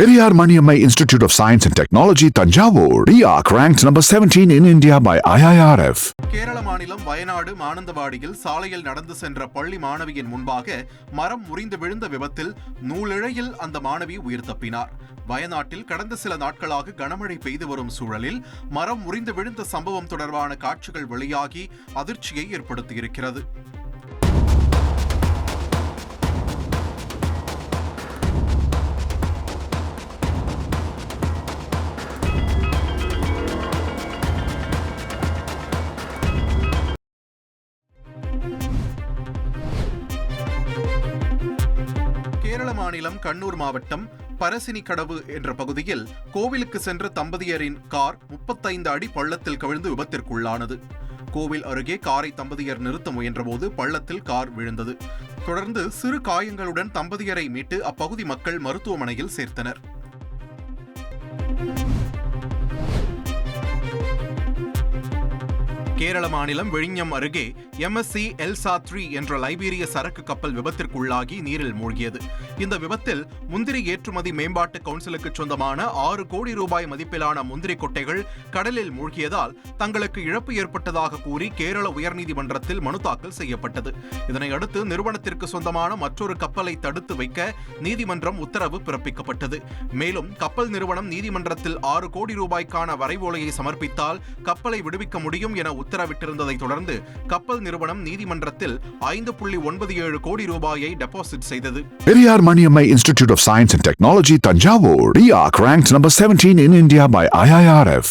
Periyar Maniammai Institute of Science and Technology, Tanjavur, RIAC ranked number 17 in India by IIRF. Kerala மாநிலம் வயநாடு மானந்தவாடியில் சாலையில் நடந்து சென்ற பள்ளி மாணவியின் முன்பாக மரம் முறிந்து விழுந்த விபத்தில் நூலிழையில் அந்த மாணவி உயிர் தப்பினார். வயநாட்டில் கடந்த சில நாட்களாக கனமழை பெய்து வரும் சூழலில் மரம் முறிந்து விழுந்த சம்பவம் தொடர்பான காட்சிகள் வெளியாகி அதிர்ச்சியை ஏற்படுத்தியிருக்கிறது. கேரள மாநிலம் கண்ணூர் மாவட்டம் பரசினிக்கடவு என்ற பகுதியில் கோவிலுக்கு சென்ற தம்பதியரின் கார் 35 அடி பள்ளத்தில் கவிழ்ந்து விபத்திற்குள்ளானது. கோவில் அருகே காரை தம்பதியர் நிறுத்த முயன்றபோது பள்ளத்தில் கார் விழுந்தது. தொடர்ந்து சிறு காயங்களுடன் தம்பதியரை மீட்டு அப்பகுதி மக்கள் மருத்துவமனையில் சேர்த்தனர். கேரள மாநிலம் விழிஞம் அருகே MSC எல்சா 3 என்ற லைபீரிய சரக்கு கப்பல் விபத்திற்குள்ளாகி நீரில் மூழ்கியது. இந்த விபத்தில் முந்திரி ஏற்றுமதி மேம்பாட்டு கவுன்சிலுக்கு சொந்தமான 6 கோடி ரூபாய் மதிப்பிலான முந்திரி கொட்டைகள் கடலில் மூழ்கியதால் தங்களுக்கு இழப்பு ஏற்பட்டதாக கூறி கேரள உயர்நீதிமன்றத்தில் மனு தாக்கல் செய்யப்பட்டது. இதனையடுத்து நிறுவனத்திற்கு சொந்தமான மற்றொரு கப்பலை தடுத்து வைக்க நீதிமன்றம் உத்தரவு பிறப்பிக்கப்பட்டது. மேலும் கப்பல் நிறுவனம் நீதிமன்றத்தில் 6 கோடி ரூபாய்க்கான வரைவோலையை சமர்ப்பித்தால் கப்பலை விடுவிக்க முடியும் என உத்தரவிட்டிருந்ததை தொடர்ந்து கப்பல் நிறுவனம் நீதிமன்றத்தில் 5.97 கோடி ரூபாயை டெபாசிட் செய்தது. Periyar Maniammai Institute of Science and Technology, Tanjavur, RIAC ranked number 17 in India by IIRF.